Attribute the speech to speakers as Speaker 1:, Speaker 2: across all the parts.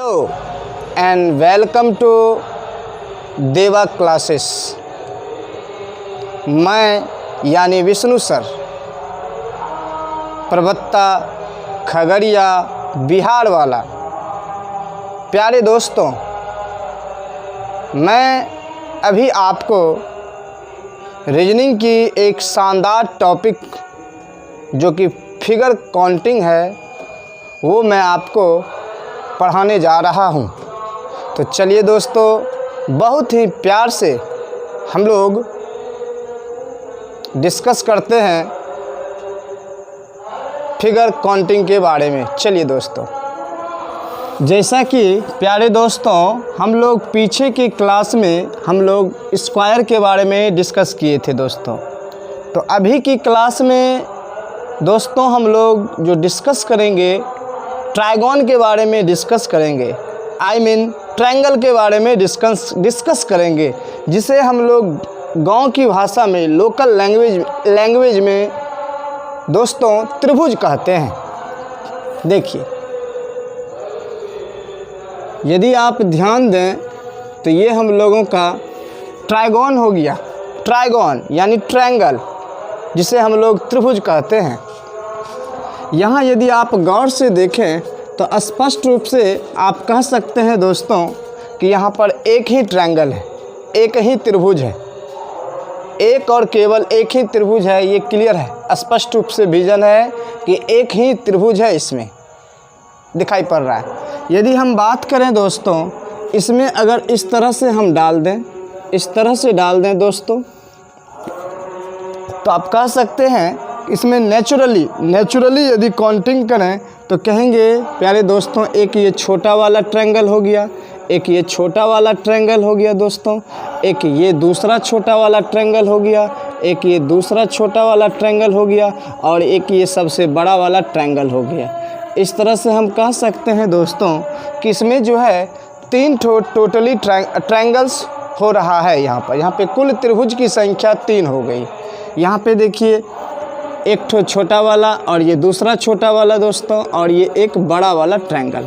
Speaker 1: Hello and welcome to देवा classes. मैं यानी विष्णु सर, प्रवक्ता खगड़िया बिहार वाला। प्यारे दोस्तों, मैं अभी आपको रीजनिंग की एक शानदार टॉपिक जो कि फिगर काउंटिंग है वो मैं आपको पढ़ाने जा रहा हूँ। तो चलिए दोस्तों, बहुत ही प्यार से हम लोग डिस्कस करते हैं फिगर काउंटिंग के बारे में। चलिए दोस्तों, जैसा कि प्यारे दोस्तों हम लोग पीछे की क्लास में हम लोग स्क्वायर के बारे में डिस्कस किए थे दोस्तों। तो अभी की क्लास में दोस्तों हम लोग जो डिस्कस करेंगे ट्रायगोन के बारे में डिस्कस करेंगे। ट्रायंगल के बारे में डिस्कस करेंगे, जिसे हम लोग गांव की भाषा में लोकल लैंग्वेज में दोस्तों त्रिभुज कहते हैं। देखिए, यदि आप ध्यान दें तो ये हम लोगों का ट्रायगोन हो गया। ट्रायगोन यानी ट्रायंगल, जिसे हम लोग त्रिभुज कहते हैं। यहाँ यदि आप गौर से देखें तो स्पष्ट रूप से आप कह सकते हैं दोस्तों कि यहाँ पर एक ही ट्रायंगल है, एक ही त्रिभुज है, एक और केवल एक ही त्रिभुज है। ये क्लियर है, स्पष्ट रूप से विजन है कि एक ही त्रिभुज है, इसमें दिखाई पड़ रहा है। यदि हम बात करें दोस्तों, इसमें अगर इस तरह से हम डाल दें, इस तरह से डाल दें दोस्तों, तो आप कह सकते हैं इसमें नेचुरली यदि काउंटिंग करें तो कहेंगे प्यारे दोस्तों, एक ये छोटा वाला ट्रायंगल हो गया, एक ये छोटा वाला ट्रायंगल हो गया दोस्तों, एक ये दूसरा छोटा वाला ट्रायंगल हो गया, एक ये दूसरा छोटा वाला ट्रायंगल हो गया, और एक ये सबसे बड़ा वाला ट्रायंगल हो गया। इस तरह से हम कह सकते हैं दोस्तों कि इसमें जो है तीन टोटली ट्रायंगल्स हो रहा है। यहाँ पे कुल त्रिभुज की संख्या 3 हो गई। यहाँ पे देखिए, एक ठो छोटा वाला और ये दूसरा छोटा वाला दोस्तों, और ये एक बड़ा वाला ट्रायंगल।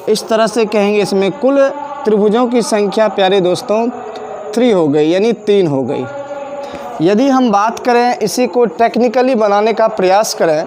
Speaker 1: इस तरह से कहेंगे इसमें कुल त्रिभुजों की संख्या प्यारे दोस्तों 3 हो गई, यानी 3 हो गई। यदि हम बात करें, इसी को टेक्निकली बनाने का प्रयास करें,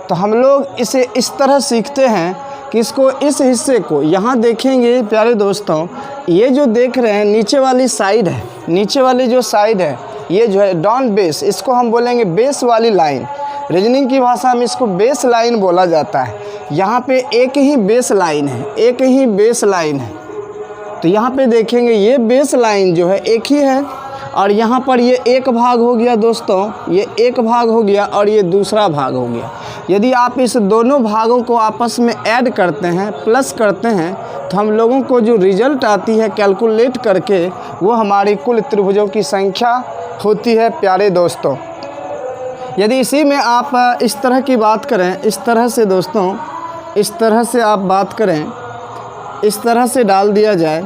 Speaker 1: तो हम लोग इसे इस तरह सीखते हैं कि इसको, इस हिस्से को यहाँ देखेंगे प्यारे दोस्तों, ये जो देख रहे हैं नीचे वाली साइड है, नीचे वाली जो साइड है ये जो है डाउन बेस, इसको हम बोलेंगे बेस वाली लाइन। रीजनिंग की भाषा में इसको बेस लाइन बोला जाता है। यहाँ पे एक ही बेस लाइन है, एक ही बेस लाइन है। तो यहाँ पे देखेंगे ये बेस लाइन जो है एक ही है, और यहाँ पर ये एक भाग हो गया दोस्तों, ये एक भाग हो गया और ये दूसरा भाग हो गया। यदि आप इस दोनों भागों को आपस में ऐड करते हैं, प्लस करते हैं, तो हम लोगों को जो रिजल्ट आती है कैलकुलेट करके, वो हमारी कुल त्रिभुजों की संख्या होती है प्यारे दोस्तों। यदि इसी में आप इस तरह की बात करें, इस तरह से दोस्तों, इस तरह से आप बात करें, इस तरह से डाल दिया जाए,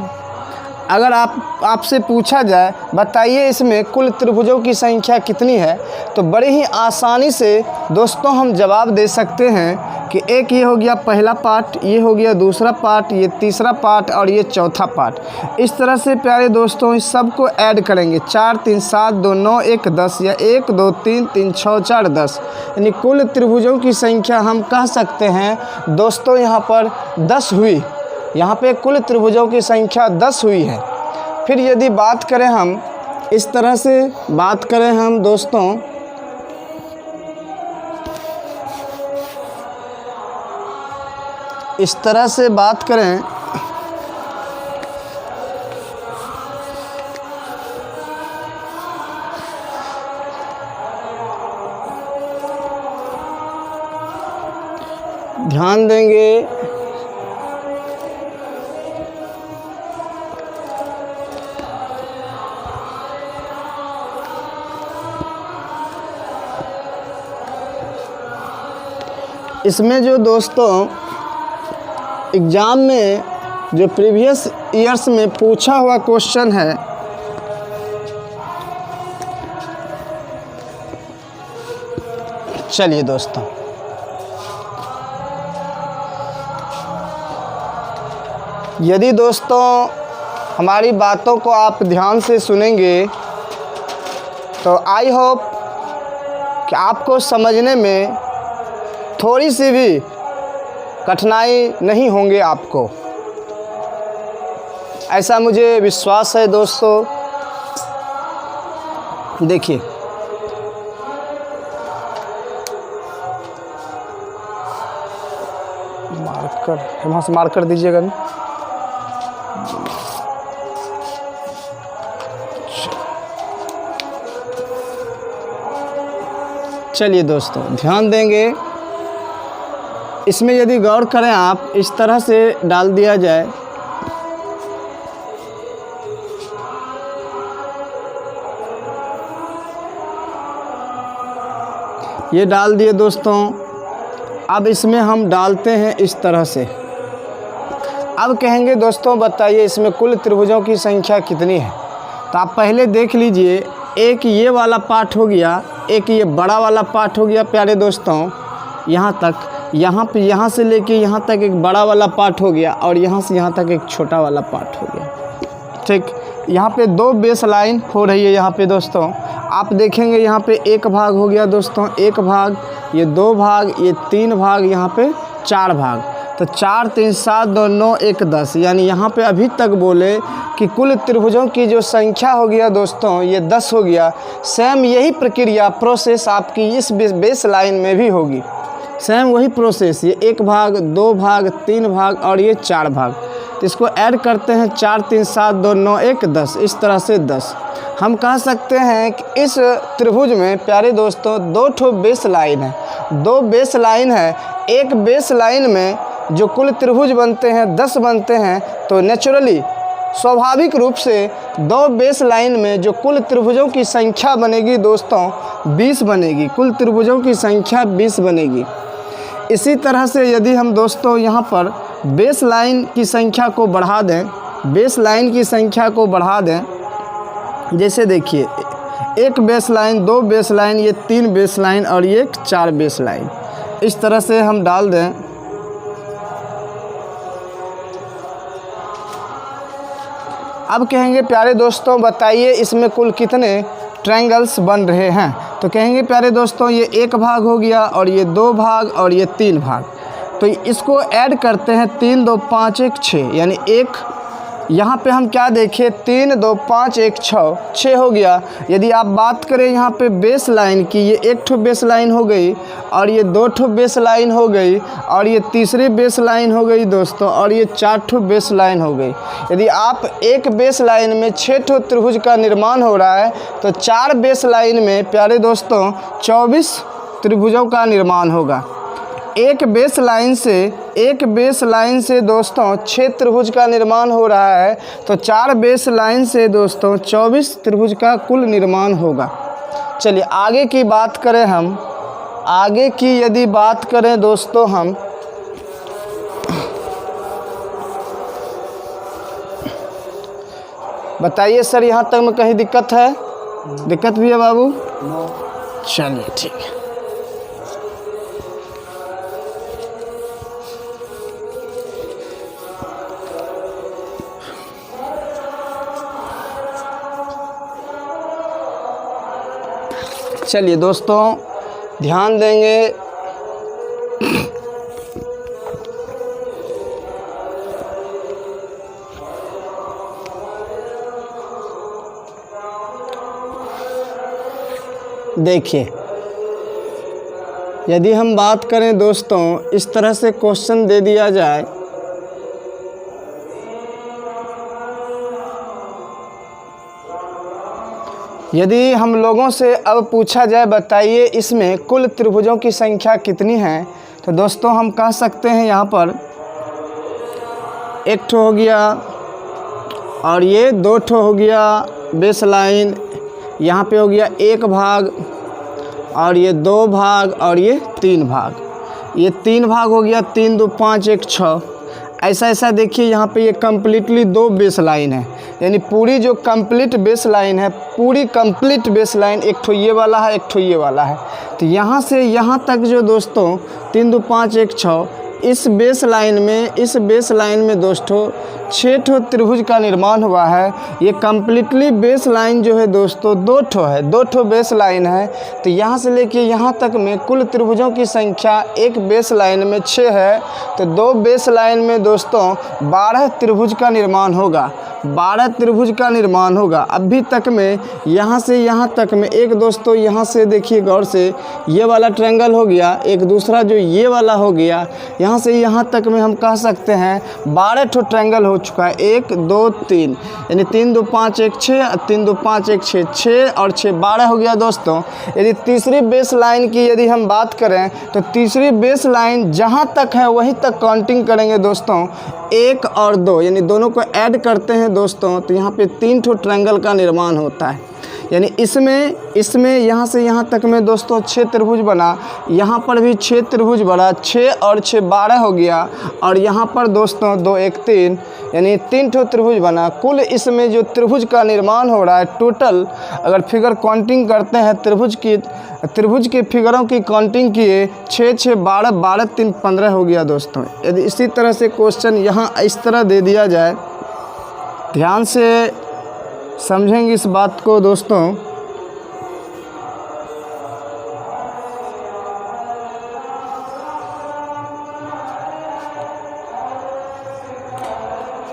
Speaker 1: अगर आपसे पूछा जाए बताइए इसमें कुल त्रिभुजों की संख्या कितनी है, तो बड़े ही आसानी से दोस्तों हम जवाब दे सकते हैं कि एक ये हो गया पहला पार्ट, ये हो गया दूसरा पार्ट, ये तीसरा पार्ट और ये चौथा पार्ट। इस तरह से प्यारे दोस्तों इस सब को ऐड करेंगे, 4 3 7 2 9 1 10, या 1 2 3 3 6 4 10, यानी कुल त्रिभुजों की संख्या हम कह सकते हैं दोस्तों यहाँ पर 10 हुई। यहाँ पे कुल त्रिभुजों की संख्या 10 हुई है। फिर यदि बात करें हम, इस तरह से बात करें हम दोस्तों, इस तरह से बात करें, ध्यान देंगे, इसमें जो दोस्तों एग्ज़ाम में जो प्रीवियस ईयर्स में पूछा हुआ क्वेश्चन है, चलिए दोस्तों यदि दोस्तों हमारी बातों को आप ध्यान से सुनेंगे तो आई होप कि आपको समझने में थोड़ी सी भी कठिनाई नहीं होंगे आपको, ऐसा मुझे विश्वास है दोस्तों। देखिए मार्कर वहाँ से मार्कर दीजिएगा ना। चलिए दोस्तों ध्यान देंगे, इसमें यदि गौर करें आप, इस तरह से डाल दिया जाए, ये डाल दिए दोस्तों। अब इसमें हम डालते हैं इस तरह से। अब कहेंगे दोस्तों बताइए इसमें कुल त्रिभुजों की संख्या कितनी है। तो आप पहले देख लीजिए, एक ये वाला पार्ट हो गया, एक ये बड़ा वाला पार्ट हो गया प्यारे दोस्तों, यहाँ तक, यहाँ पे यहाँ से लेके यहाँ तक एक बड़ा वाला पार्ट हो गया और यहाँ से यहाँ तक एक छोटा वाला पार्ट हो गया। ठीक, यहाँ पे 2 बेस लाइन हो रही है। यहाँ पे दोस्तों आप देखेंगे यहाँ पे एक भाग हो गया दोस्तों, एक भाग, ये 2 भाग, ये 3 भाग, यहाँ पे 4 भाग। तो 4 3 7 2 9 1 10, यानी यहाँ पे अभी तक बोले कि कुल त्रिभुजों की जो संख्या हो गया दोस्तों ये 10 हो गया। सेम यही प्रक्रिया प्रोसेस आपकी इस बेस लाइन में भी होगी, सेम वही प्रोसेस। ये 1 भाग, 2 भाग, 3 भाग और ये 4 भाग। तो इसको ऐड करते हैं, 4 3 7 2 9 1 10, इस तरह से 10। हम कह सकते हैं कि इस त्रिभुज में प्यारे दोस्तों 2 ठो बेस लाइन है, 2 बेस लाइन है। एक बेस लाइन में जो कुल त्रिभुज बनते हैं 10 बनते हैं, तो नेचुरली स्वाभाविक रूप से 2 बेस लाइन में जो कुल त्रिभुजों की संख्या बनेगी दोस्तों 20 बनेगी, कुल त्रिभुजों की संख्या 20 बनेगी। इसी तरह से यदि हम दोस्तों यहाँ पर बेस लाइन की संख्या को बढ़ा दें, बेस लाइन की संख्या को बढ़ा दें, जैसे देखिए 1 बेस लाइन, 2 बेस लाइन, ये 3 बेस लाइन और ये 4 बेस लाइन, इस तरह से हम डाल दें। अब कहेंगे प्यारे दोस्तों बताइए इसमें कुल कितने ट्रायंगल्स बन रहे हैं। तो कहेंगे प्यारे दोस्तों ये 1 भाग हो गया और ये 2 भाग और ये 3 भाग। तो इसको ऐड करते हैं, 3 2 5 1 6, यानी 1, यहाँ पे हम क्या देखें, 3 2 5 1 6 हो गया। यदि आप बात करें यहाँ पे बेस लाइन की, ये 1 ठो बेस लाइन हो गई और ये 2 ठो बेस लाइन हो गई और ये तीसरी बेस लाइन हो गई दोस्तों, और ये 4 ठो बेस लाइन हो गई। यदि आप एक बेस लाइन में 6 ठो त्रिभुज का निर्माण हो रहा है, तो 4 बेस लाइन में प्यारे दोस्तों 24 त्रिभुजों का निर्माण होगा। एक बेस लाइन से दोस्तों 6 त्रिभुज का निर्माण हो रहा है, तो 4 बेस लाइन से दोस्तों 24 त्रिभुज का कुल निर्माण होगा। चलिए आगे की बात करें हम, आगे की यदि बात करें दोस्तों हम, बताइए सर यहाँ तक में कहीं दिक्कत है? दिक्कत भी है बाबू? चलिए ठीक है। चलिए दोस्तों ध्यान देंगे, देखिए यदि हम बात करें दोस्तों, इस तरह से क्वेश्चन दे दिया जाए, यदि हम लोगों से अब पूछा जाए बताइए इसमें कुल त्रिभुजों की संख्या कितनी है, तो दोस्तों हम कह सकते हैं यहाँ पर 1 ठो हो गया और ये 2 ठो हो गया बेस लाइन, यहाँ पे हो गया 1 भाग और ये 2 भाग और ये 3 भाग, ये 3 भाग हो गया, 3 2 5 1 6। ऐसा देखिए यहाँ पे ये कम्प्लीटली 2 बेस लाइन है, यानी पूरी जो कंप्लीट बेस लाइन है, पूरी कंप्लीट बेस लाइन, 1 ठो ये वाला है, 1 ठो ये वाला है। तो यहाँ से यहाँ तक जो दोस्तों 3 2 5 1 6, इस बेस लाइन में दोस्तों 6 ठो त्रिभुज का निर्माण हुआ है। ये कम्प्लीटली बेस लाइन जो है दोस्तों 2 ठो है, 2 ठो बेस लाइन है। तो यहाँ से लेके यहाँ तक में कुल त्रिभुजों की संख्या एक बेस लाइन में 6 है। तो 2 बेस लाइन में दोस्तों 12 त्रिभुज का निर्माण होगा, 12 त्रिभुज का निर्माण होगा। अभी तक में यहाँ से यहाँ तक में एक दोस्तों यहाँ से देखिए गौर से, ये वाला ट्रायंगल हो गया, एक दूसरा जो ये वाला हो गया, यहाँ से यहाँ तक में हम कह सकते हैं 12 ठो ट्रायंगल हो चुका है। 1 2 3 यानी 3 2 5 1 6, 3 2 5 1 6, 6 और 6 12 हो गया दोस्तों। यदि तीसरी बेस लाइन की यदि हम बात करें तो तीसरी बेस लाइन जहाँ तक है वहीं तक काउंटिंग करेंगे दोस्तों। 1 और 2 यानी दोनों को ऐड करते हैं दोस्तों, तो यहाँ पे 3 ठो ट्रायंगल का निर्माण होता है। यानी इसमें यहाँ से यहाँ तक में दोस्तों 6 त्रिभुज बना, यहाँ पर भी 6 त्रिभुज बना, 6 और 6 12 हो गया। और यहाँ पर दोस्तों 2 1 3 यानी 3 ठो त्रिभुज बना। कुल इसमें जो त्रिभुज का निर्माण हो रहा है टोटल, अगर फिगर काउंटिंग करते हैं त्रिभुज के फिगरों की काउंटिंग किए 6 6 12 12 3 15 हो गया दोस्तों। यदि इसी तरह से क्वेश्चन यहाँ इस तरह दे दिया जाए, ध्यान से समझेंगे इस बात को दोस्तों।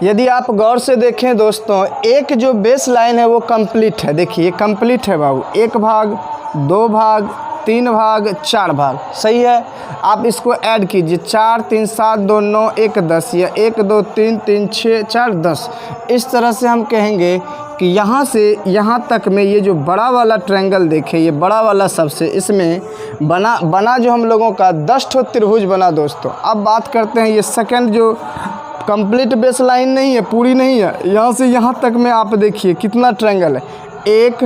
Speaker 1: यदि आप गौर से देखें दोस्तों, एक जो बेस लाइन है वो कंप्लीट है। देखिए ये कंप्लीट है बाबू, 1 भाग 2 भाग 3 भाग 4 भाग, सही है। आप इसको ऐड कीजिए, 4 3 7 2 9 1 10 या 1 2 3 3 6 4 10। इस तरह से हम कहेंगे कि यहाँ से यहाँ तक में ये जो बड़ा वाला ट्रायंगल देखिए, ये बड़ा वाला सबसे इसमें बना जो हम लोगों का 10 ठो त्रिभुज बना दोस्तों। अब बात करते हैं ये सेकंड जो कंप्लीट बेस लाइन नहीं है, पूरी नहीं है, यहाँ से यहाँ तक में आप देखिए कितना ट्रायंगल है, 1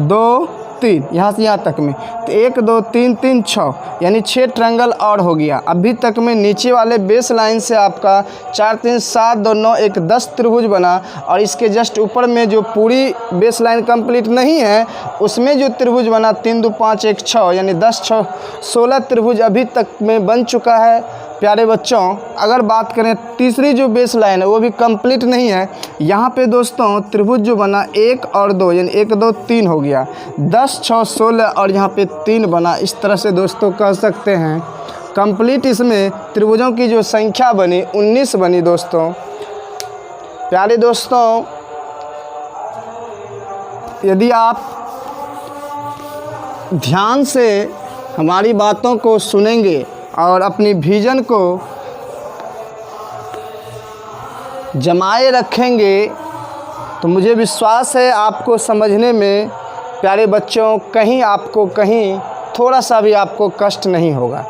Speaker 1: 2 3 यहाँ से यहाँ तक में, तो 1 2 3 3 6 यानी 6 ट्रायंगल और हो गया। अभी तक में नीचे वाले बेस लाइन से आपका 4 3 7 2 9 1 10 त्रिभुज बना। और इसके जस्ट ऊपर में जो पूरी बेस लाइन कंप्लीट नहीं है उसमें जो त्रिभुज बना 3 2 5 1 6 यानी 10 6 16 त्रिभुज अभी तक में बन चुका है। प्यारे बच्चों, अगर बात करें तीसरी जो बेस लाइन है वो भी कंप्लीट नहीं है। यहाँ पे दोस्तों त्रिभुज जो बना 1 और 2 यानी 1 2 3 हो गया, 10 6 16 और यहाँ पे 3 बना। इस तरह से दोस्तों कह सकते हैं कंप्लीट इसमें त्रिभुजों की जो संख्या बनी 19 बनी दोस्तों। प्यारे दोस्तों, यदि आप ध्यान से हमारी बातों को सुनेंगे और अपनी विजन को जमाए रखेंगे तो मुझे विश्वास है आपको समझने में प्यारे बच्चों कहीं थोड़ा सा भी आपको कष्ट नहीं होगा।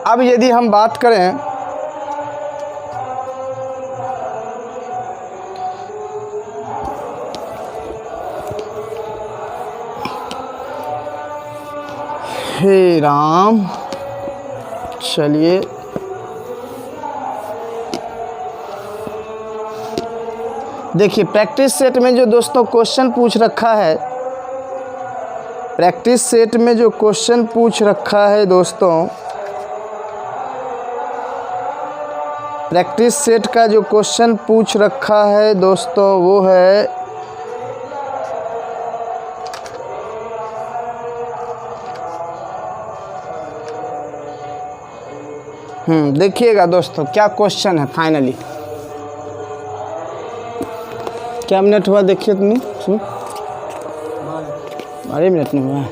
Speaker 1: अब यदि हम बात करें हे राम, चलिए देखिए प्रैक्टिस सेट में जो दोस्तों क्वेश्चन पूछ रखा है, प्रैक्टिस सेट में जो क्वेश्चन पूछ रखा है दोस्तों, प्रैक्टिस सेट का जो क्वेश्चन पूछ रखा है दोस्तों वो है देखिएगा दोस्तों क्या क्वेश्चन है। फाइनली क्या मिनट हुआ देखिए तुमने, सुन 12 मिनट नहीं हुआ।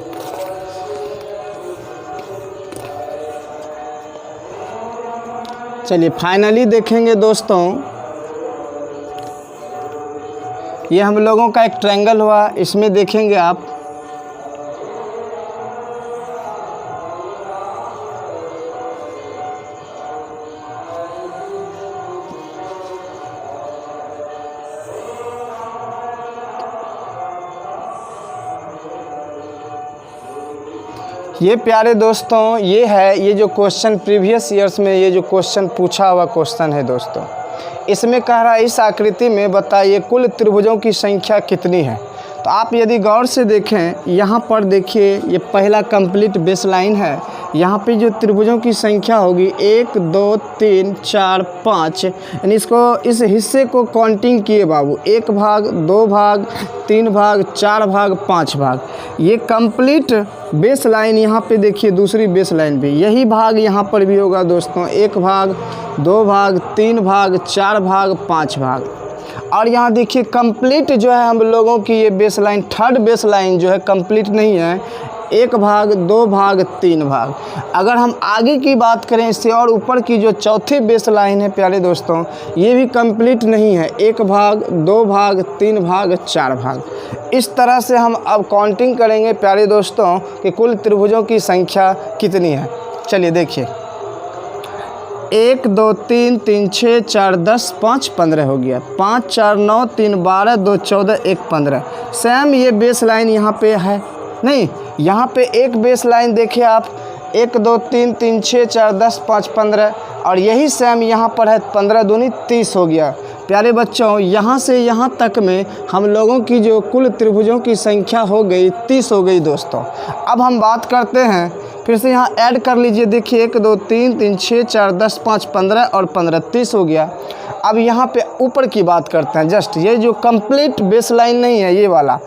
Speaker 1: चलिए फाइनली देखेंगे दोस्तों, ये हम लोगों का एक ट्रायंगल हुआ, इसमें देखेंगे आप ये प्यारे दोस्तों, ये जो क्वेश्चन प्रीवियस ईयर्स में ये जो क्वेश्चन पूछा हुआ क्वेश्चन है दोस्तों, इसमें कह रहा है इस आकृति में बताइए कुल त्रिभुजों की संख्या कितनी है। तो आप यदि गौर से देखें यहाँ पर देखिए ये पहला कंप्लीट बेस लाइन है। यहाँ पे जो त्रिभुजों की संख्या होगी 1 2 3 4 5, यानी इसको इस हिस्से को काउंटिंग किए बाबू, 1 भाग 2 भाग 3 भाग 4 भाग 5 भाग, ये कंप्लीट बेस लाइन। यहाँ पे देखिए दूसरी बेस लाइन भी यही भाग यहाँ पर भी होगा दोस्तों, 1 भाग 2 भाग 3 भाग 4 भाग 5 भाग। और यहाँ देखिए कंप्लीट जो है हम लोगों की ये base line, third base line जो है कंप्लीट नहीं है, 1 भाग 2 भाग 3 भाग। अगर हम आगे की बात करें इससे और ऊपर की जो चौथी बेस लाइन है प्यारे दोस्तों, ये भी कंप्लीट नहीं है, 1 भाग 2 भाग 3 भाग 4 भाग। इस तरह से हम अब काउंटिंग करेंगे प्यारे दोस्तों कि कुल त्रिभुजों की संख्या कितनी है। चलिए देखिए 1 2 3 3 6 4 10 5 15 हो गया, 5 4 9 3 12 2 14 1 15। सेम ये बेस लाइन यहाँ पे है नहीं, यहाँ पे एक बेस लाइन देखिए आप, 1 2 3 3 6 4 10 5 15, और यही सेम यहाँ पर है 15 दूनी 30 हो गया। प्यारे बच्चों यहाँ से यहाँ तक में हम लोगों की जो कुल त्रिभुजों की संख्या हो गई 30 हो गई दोस्तों। अब हम बात करते हैं फिर से, यहाँ ऐड कर लीजिए, देखिए 1 2 3 3 6 4 10 5 15 और 15 30 हो गया। अब यहाँ पे ऊपर की बात करते हैं, जस्ट ये जो कंप्लीट बेस लाइन नहीं है ये वाला,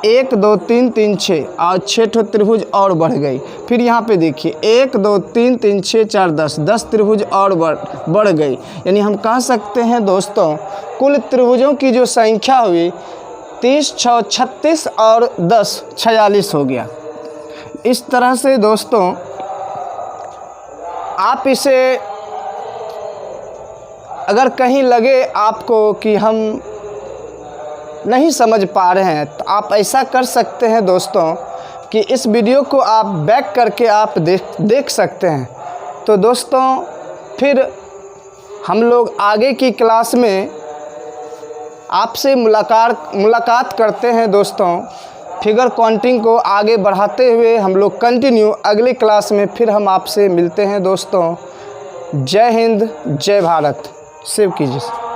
Speaker 1: 1 2 3 3 6 और 6 ठो त्रिभुज और बढ़ गई। फिर यहाँ पे देखिए 1 2 3 3 6 4 10 त्रिभुज और बढ़ गई। यानी हम कह सकते हैं दोस्तों कुल त्रिभुजों की जो संख्या हुई 30 6 36 और 10 46 हो गया। इस तरह से दोस्तों आप इसे, अगर कहीं लगे आपको कि हम नहीं समझ पा रहे हैं तो आप ऐसा कर सकते हैं दोस्तों कि इस वीडियो को आप बैक करके आप देख सकते हैं। तो दोस्तों फिर हम लोग आगे की क्लास में आपसे मुलाकात करते हैं दोस्तों। फिगर काउंटिंग को आगे बढ़ाते हुए हम लोग कंटिन्यू अगली क्लास में फिर हम आपसे मिलते हैं दोस्तों। जय हिंद, जय भारत। सेव कीजिए।